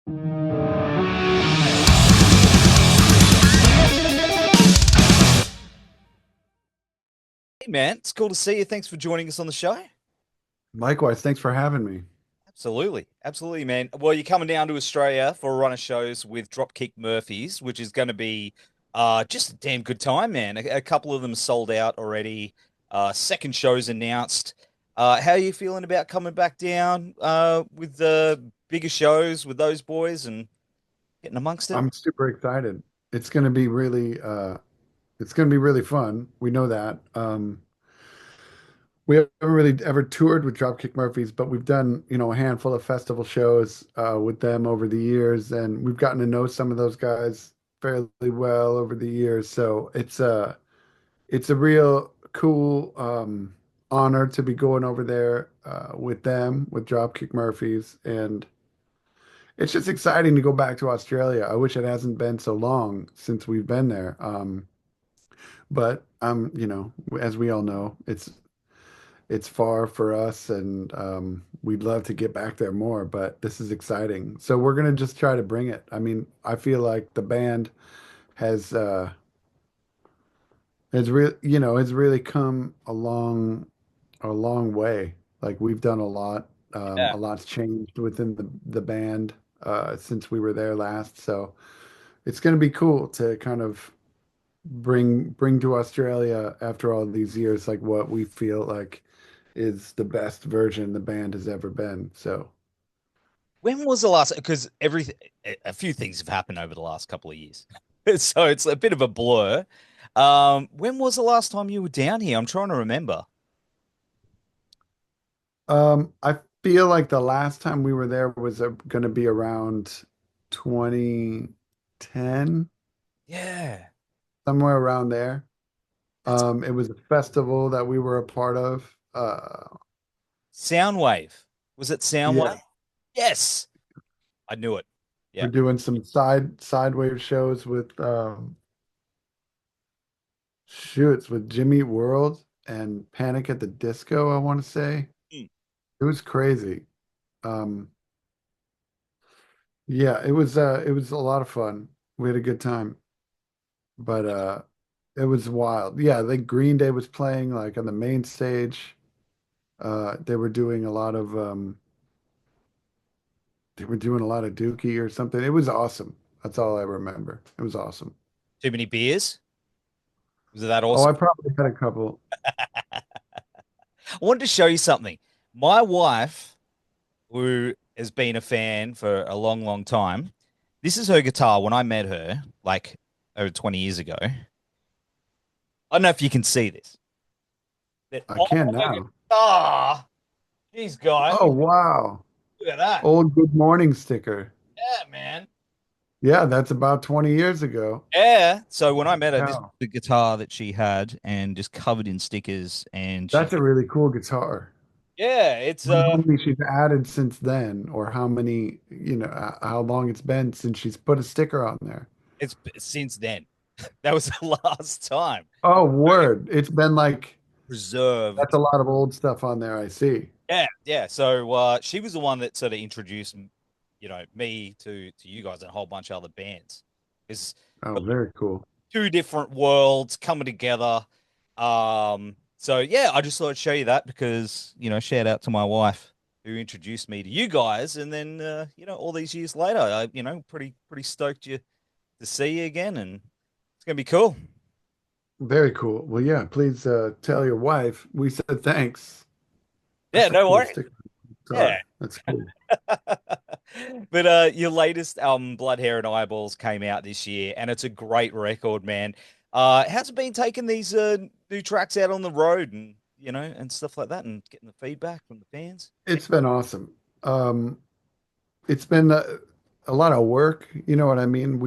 Hey, man, it's cool to see you. Thanks for joining us on the show. Likewise, thanks for having me. Absolutely. Absolutely, man. Well, you're coming down to Australia for a run of shows with Dropkick Murphys, which is going to be just a damn good time, man. A couple of them sold out already. Second show's announced. How are you feeling about coming back down with the bigger shows with those boys and getting amongst it? I'm super excited. It's going to be it's going to be really fun. We know that. We haven't really ever toured with Dropkick Murphys, but we've done, a handful of festival shows with them over the years, and we've gotten to know some of those guys fairly well over the years. So it's a real cool honor to be going over there with them, with Dropkick Murphys, and it's just exciting to go back to Australia. I wish it hasn't been so long since we've been there. But as we all know, it's far for us, and we'd love to get back there more. But this is exciting, so we're gonna just try to bring it. I mean, I feel like the band has has really come a long way. Like we've done a lot. Yeah. A lot's changed within the band since we were there last. So it's going to be cool to kind of bring to Australia after all these years, like what we feel like is the best version the band has ever been. So When was the last? Because a few things have happened over the last couple of years, so it's a bit of a blur. When was the last time you were down here? I'm trying to remember. I feel like the last time we were there was going to be around 2010, Yeah, somewhere around there. that's It was a festival that we were a part of. Soundwave. Was it Yeah, Soundwave? Yes, I knew it. we're Yeah. doing some sidewave shows with shoots with Jimmy Eat World and Panic at the Disco, I want to say. Mm. It was crazy. Um, yeah, it was a lot of fun. We had a good time, but it was wild. Yeah, I think Green Day was playing like on the main stage. They were doing a lot of they were doing a lot of Dookie or something. It was awesome. That's all I remember. It was awesome. Too many beers? Was it that Oh, awesome? I probably had a couple. I wanted to show you something. My wife, who has been a fan for a long, long time, this is her guitar when I met her, like over 20 years ago. I don't know if you can see this. That I on can her now. guitar, geez, guy, Oh, wow. look at that. Old Good Morning sticker. Yeah, man. Yeah, that's about 20 years ago. Yeah. So when I met her, this was Wow. the guitar that she had and just covered in stickers. And she, That's a really cool guitar. yeah, it's I wonder how many she's added since then, or how many, how long it's been since she's put a sticker on there. it's since then. That was the last time. Oh, word. It's been like, that's Preserved. a lot of old stuff on there, I see. Yeah, yeah. So she was the one that sort of introduced, me to you guys and a whole bunch of other bands. It's Oh, very cool. two different worlds coming together. So yeah, I just thought I'd show you that because, shout out to my wife who introduced me to you guys, and then all these years later, pretty stoked to see you again, and it's gonna be cool. Very cool. Well, yeah, please tell your wife we said thanks. Yeah, That's a no cool worries. sticker Yeah. guitar. That's cool. But your latest album, Blood, Hair, and Eyeballs, came out this year, and it's a great record, man. How's it been taking these new tracks out on the road and and stuff like that, and getting the feedback from the fans? It's been awesome. Um, it's been a lot of work, you know what I mean?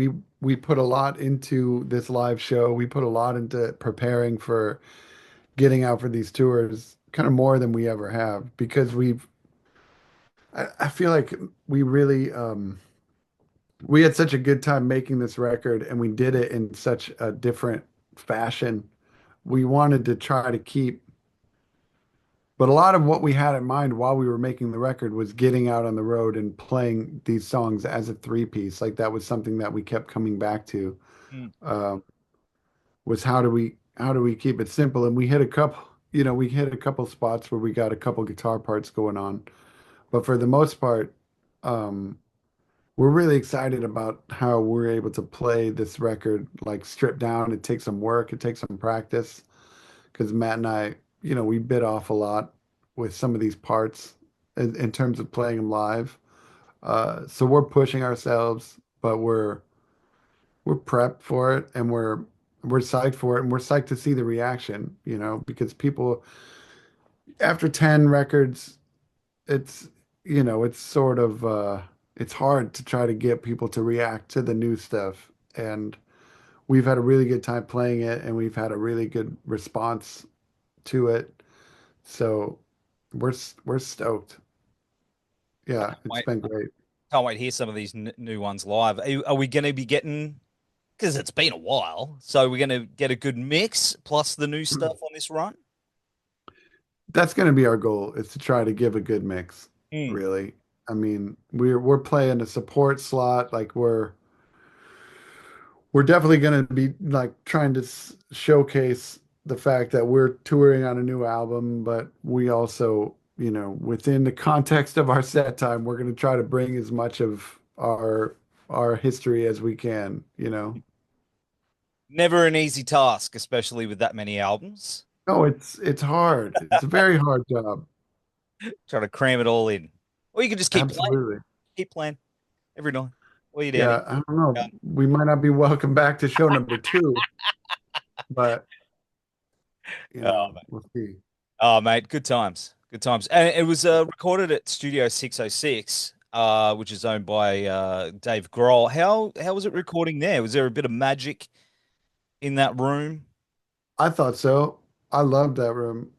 We put a lot into this live show. We put a lot into preparing for getting out for these tours, kind of more than we ever have, because I feel like we really we had such a good time making this record, and we did it in such a different fashion. We wanted to try to keep But a lot of what we had in mind while we were making the record was getting out on the road and playing these songs as a three piece. Like that was something that we kept coming back to. Mm. Uh, was how do we keep it simple? And we hit a couple, we hit a couple spots where we got a couple guitar parts going on. But for the most part, um, we're really excited about how we're able to play this record like stripped down. It takes some work, it takes some practice because Matt and I, we bit off a lot with some of these parts in terms of playing them live. So we're pushing ourselves, but we're prepped for it and we're psyched for it and we're psyched to see the reaction, because people after 10 records, it's it's sort of it's hard to try to get people to react to the new stuff. And we've had a really good time playing it and we've had a really good response to it. So we're stoked. Yeah, it's Wait, been great. can't wait to hear some of these new ones live. Are we going to be getting, because it's been a while, so we're going to get a good mix plus the new stuff on this run? That's going to be our goal is to try to give a good mix, Mm. really. I mean, we're playing a support slot. Like we're definitely going to be like trying to showcase the fact that we're touring on a new album, but we also, within the context of our set time, we're going to try to bring as much of our history as we can. Never an easy task, especially with that many albums. No, it's hard. It's a very hard job. Try to cram it all in. Or you can just Absolutely. keep playing every night. What are you doing? Yeah, I don't know. We might not be welcome back to show number two, but Oh, we'll see. oh, mate, good times. Good times. And it was recorded at Studio 606, which is owned by Dave Grohl. How was it recording there? Was there a bit of magic in that room? I thought so. I loved that room.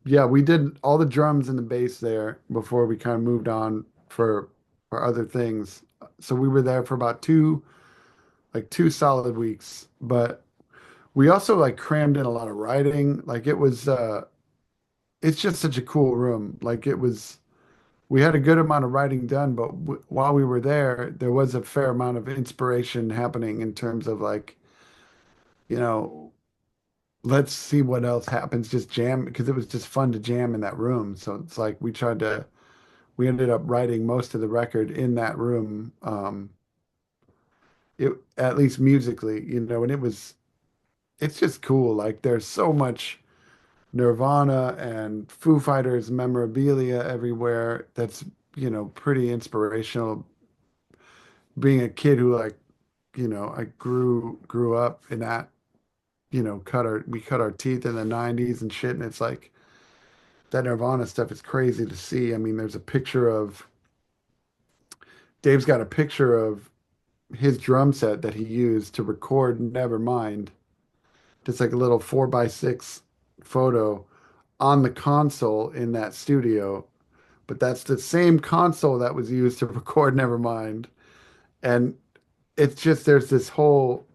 Yeah, we did all the drums and the bass there before we kind of moved on for other things. So we were there for about two solid weeks. But we also like crammed in a lot of writing. Like it's just such a cool room. Like we had a good amount of writing done, but while we were there, there was a fair amount of inspiration happening in terms of like, you know, let's see what else happens. Just jam because it was just fun to jam in that room. So it's like we ended up writing most of the record in that room. It at least musically, and it's just cool. Like there's so much Nirvana and Foo Fighters memorabilia everywhere. That's, pretty inspirational. Being a kid who like, I grew up in that, we cut our teeth in the 90s and shit. And it's like that Nirvana stuff is crazy to see. I mean, there's a picture of Dave's got a picture of his drum set that he used to record Nevermind. Just like a little 4x6 photo on the console in that studio. But that's the same console that was used to record Nevermind. And it's just there's this whole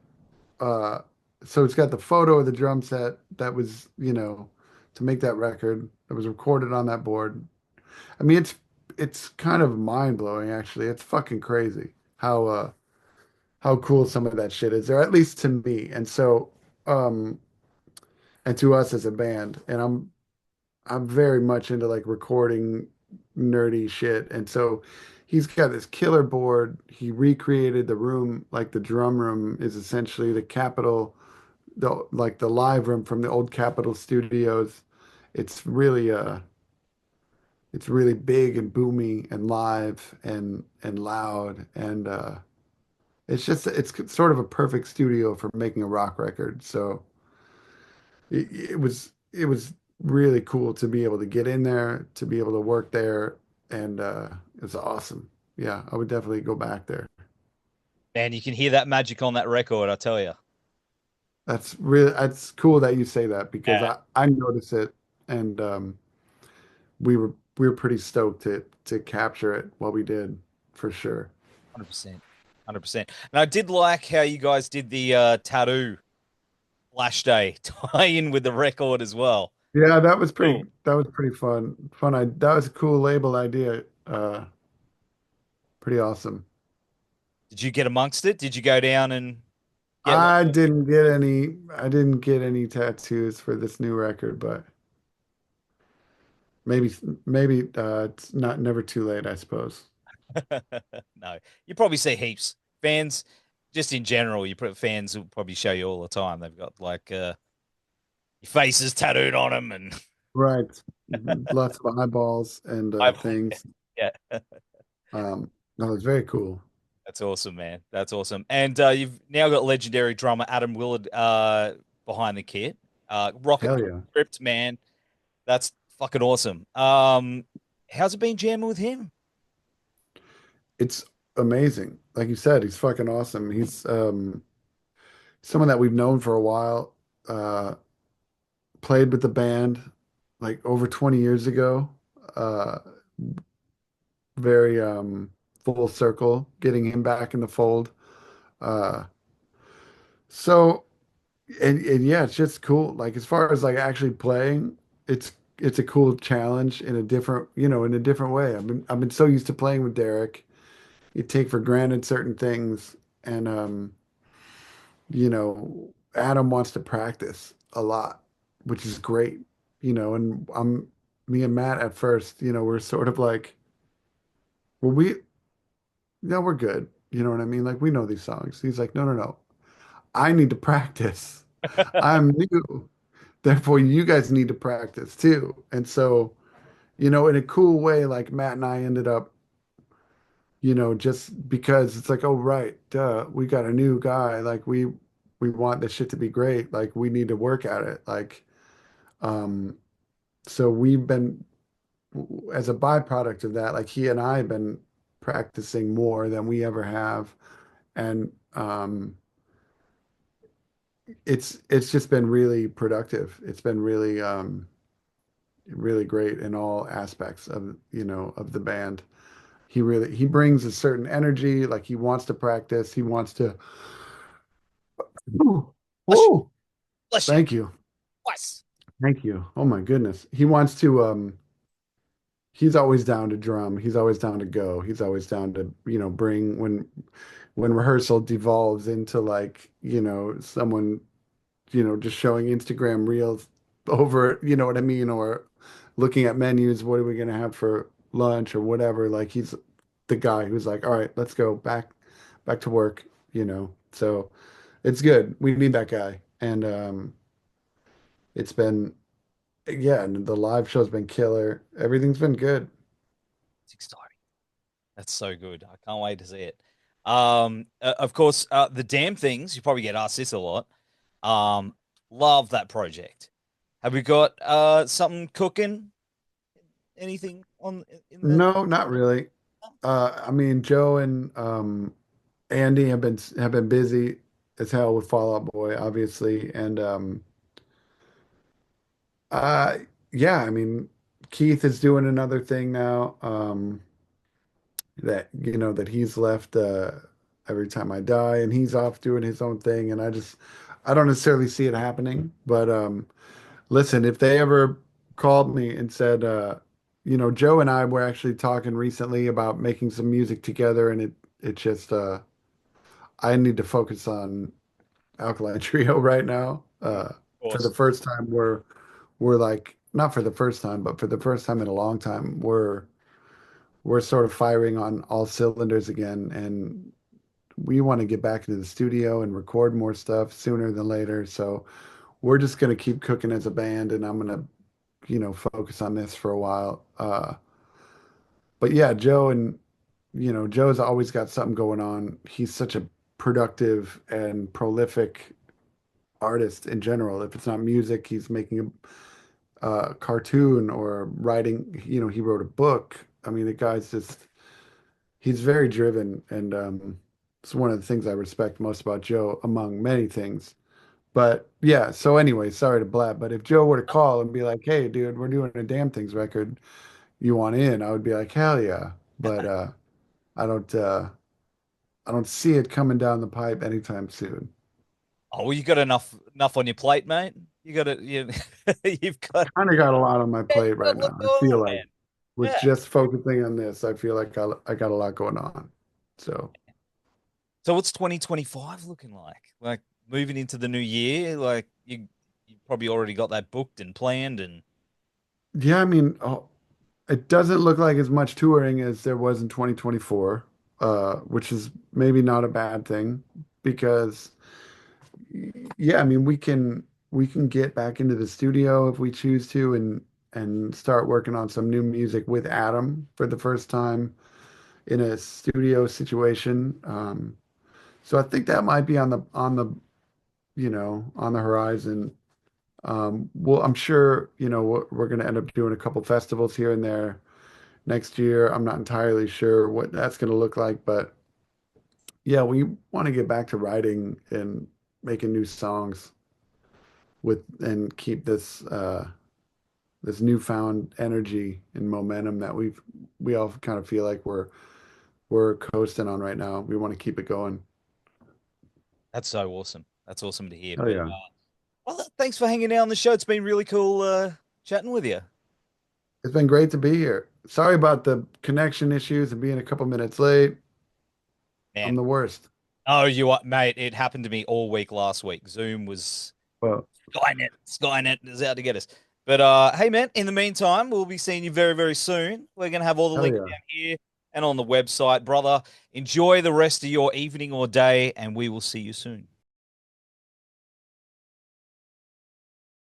uh so it's got the photo of the drum set that was, to make that record that was recorded on that board. I mean, it's kind of mind blowing actually. It's fucking crazy how cool some of that shit is, or at least to me. And so and to us as a band. And I'm very much into like recording nerdy shit. And so he's got this killer board. He recreated the room, like the drum room is essentially the Capitol, the live room from the old Capitol studios. It's really it's really big and boomy and live and loud and it's sort of a perfect studio for making a rock record. So it was really cool to be able to get in there, to be able to work there, and it was awesome. Yeah, I would definitely go back there. Man, you can hear that magic on that record, I tell you. That's cool that you say that because Yeah, I noticed it and we were pretty stoked to capture it while we did for sure. 100%. 100%. And I did like how you guys did the tattoo Flash Day tie in with the record as well. Yeah, Cool. that was pretty fun. That was a cool label idea. Pretty awesome. Did you get amongst it? Did you go down and get one? I didn't get any tattoos for this new record, but maybe it's not never too late, I suppose. No, you probably see heaps. Fans, just in general, fans will probably show you all the time. They've got like your faces tattooed on them, and Right. Lots of eyeballs and I, things. yeah, No, it's very cool. that's awesome, man. That's awesome. And you've now got legendary drummer Adam Willard behind the kit. Rocket Hell yeah. script, man. That's fucking awesome. How's it been jamming with him? It's amazing. Like you said, he's fucking awesome. He's someone that we've known for a while. Played with the band like over 20 years ago. Uh, very full circle, getting him back in the fold. Uh, so and yeah, it's just cool. Like as far as like actually playing, it's a cool challenge in a different, in a different way. I've been so used to playing with Derek. You take for granted certain things, and Adam wants to practice a lot, which is great. And me and Matt at first, we're sort of like, well, no, we're good. You know what I mean? Like we know these songs. He's like, no, no, no. I need to practice. I'm new. Therefore, you guys need to practice too. And so, in a cool way, like Matt and I ended up, just because it's like, oh, right, duh, we got a new guy. Like we want this shit to be great. Like we need to work at it. Um, so we've been, as a byproduct of that, like he and I have been practicing more than we ever have. And it's just been really productive. It's been really great in all aspects of the band. He brings a certain energy, like he wants to practice, he wants to. Ooh, Bless you. whoa, Bless you. thank you. Bless. Thank you. Oh my goodness. He wants to he's always down to drum. He's always down to go. He's always down to, bring when rehearsal devolves into like, someone, just showing Instagram reels over, you know what I mean, or looking at menus, what are we gonna have for lunch or whatever. Like he's the guy who's like, all right, let's go back to work. So it's good. We need that guy. And it's been yeah, and the live show's been killer. Everything's been good. It's exciting. That's so good. I can't wait to see it. Of course, the damn things. You probably get asked this a lot. Um, love that project. Have we got something cooking? Anything on in the? No, not really. I mean, Joe and Andy have been busy as hell with Fall Out Boy, obviously, and uh, yeah, I mean, Keith is doing another thing now. That he's left every time I die, and he's off doing his own thing, and I don't necessarily see it happening, but listen, if they ever called me and said, Joe and I were actually talking recently about making some music together, and it just I need to focus on Alkaline Trio right now. Of For the course. first time, we're like, not for the first time, but for the first time in a long time, we're sort of firing on all cylinders again, and we want to get back into the studio and record more stuff sooner than later. So we're just gonna keep cooking as a band, and I'm gonna, focus on this for a while. But yeah, Joe's always got something going on. He's such a productive and prolific artist in general. If it's not music, he's making a cartoon or writing. He wrote a book. I mean, the guy's just he's very driven, and it's one of the things I respect most about Joe, among many things. But yeah, so anyway, sorry to blab, but if Joe were to call and be like, "Hey, dude, we're doing a Damn Things record. You want in?" I would be like, "Hell yeah!" But I don't uh, I don't see it coming down the pipe anytime soon. Oh, well, you got enough on your plate, mate. You got to you've got Kind of got a lot on my yeah, plate you've got right a lot now. I going feel on, like man. with Yeah. just focusing on this, I feel like I got a lot going on. So So what's 2025 looking like? Like moving into the new year, like you probably already got that booked and planned and yeah, I mean, oh, it doesn't look like as much touring as there was in 2024, which is maybe not a bad thing because yeah, I mean, we can get back into the studio if we choose to and start working on some new music with Adam for the first time in a studio situation. So I think that might be on the horizon. Well, I'm sure, we're going to end up doing a couple festivals here and there next year. I'm not entirely sure what that's going to look like, but yeah, we want to get back to writing and making new songs with and keep this newfound energy and momentum that we all kind of feel like we're coasting on right now. We want to keep it going. that's so awesome. That's awesome to hear. Oh But yeah. well, thanks for hanging out on the show. It's been really cool chatting with you. It's been great to be here. Sorry about the connection issues and being a couple minutes late. I'm Man. the worst. Oh, you are, mate. It happened to me all week last week. Zoom was Well, Skynet is out to get us. But hey man, in the meantime, we'll be seeing you very, very soon. We're gonna have all the hell links yeah. down here and on the website, brother. Enjoy the rest of your evening or day, and we will see you soon.